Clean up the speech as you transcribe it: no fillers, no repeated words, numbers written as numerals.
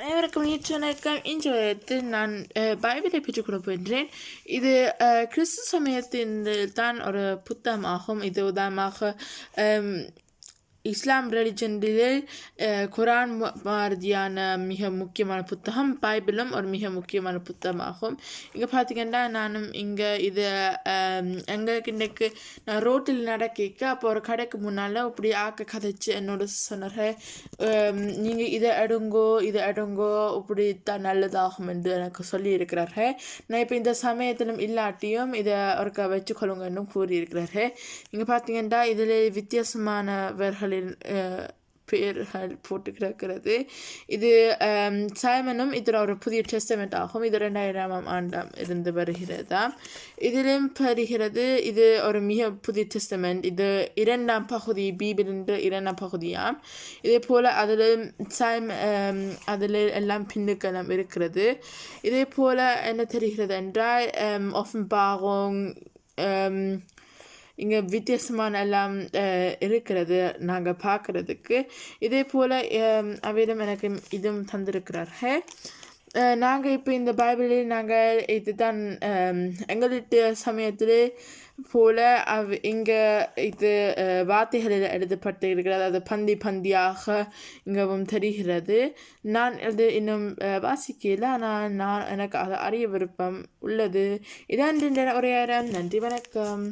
அனைவருக்கும் வணக்கம். இன்று நான் பைபிளை பெற்றுக்கொள்ள போகின்றேன். இது கிறிஸ்து சமயத்தின் தான் ஒரு புத்தகமாகும். இது உதாரணமாக இஸ்லாம் ரிலிஜனிலே குரான் மாதிரியான மிக முக்கியமான புத்தகம், பைபிளும் ஒரு மிக முக்கியமான புத்தகமாகும். இங்கே பார்த்திங்கன்னா நானும் இங்கே இதை எங்களுக்கு இன்றைக்கு நான் ரோட்டில் நடக்க அப்போ ஒரு கடைக்கு முன்னால் இப்படி கதைச்சு என்னோட சொன்னார்கள், நீங்கள் இதை எடுங்கோ இப்படி தான் நல்லதாகும் என்று எனக்கு சொல்லியிருக்கிறார்கள். நான் இப்போ இந்த சமயத்திலும் இல்லாட்டியும் இதை ஒருக்கா வச்சுக்கொள்ளுங்கன்னு கூறியிருக்கிறார்கள். இங்கே பார்த்திங்கன்னா இதில் வித்தியாசமானவர்கள் பெயர்கள் போட்டு கிடக்கிறது. இது சைமனும் இதில் ஒரு புதிய டெஸ்டமெண்ட் ஆகும். இது 2000ஆம் ஆண்டாம் இருந்து வருகிறதாம். இதிலும் வருகிறது இது ஒரு மிக புதிய டெஸ்டமெண்ட். இது 2ஆம் பகுதி, பீபிளின் 2ஆம் பகுதியாம். இதே போல் அதில் எல்லாம் பின்னுக்கெல்லாம் இருக்கிறது. இதே போல் என்ன தெரிகிறது என்றால் offenbarung இங்கே வித்தியாசமான எல்லாம் இருக்கிறது நாங்கள் பார்க்குறதுக்கு. இதே போல் அவையிடம் எனக்கு இதுவும் தந்திருக்கிறார்கள். நாங்கள் இப்போ இந்த பைபிளில் நாங்கள் இதுதான் எங்களுடைய சமயத்தில் போல இங்கே இது வார்த்தைகளில் எழுதப்பட்டு இருக்கிறது. அது பந்தியாக இங்கவும் தெரிகிறது. நான் அது இன்னும் வாசிக்கல, ஆனால் எனக்கு அது அறிய விருப்பம் உள்ளது. இதான் உரையாட. நன்றி, வணக்கம்.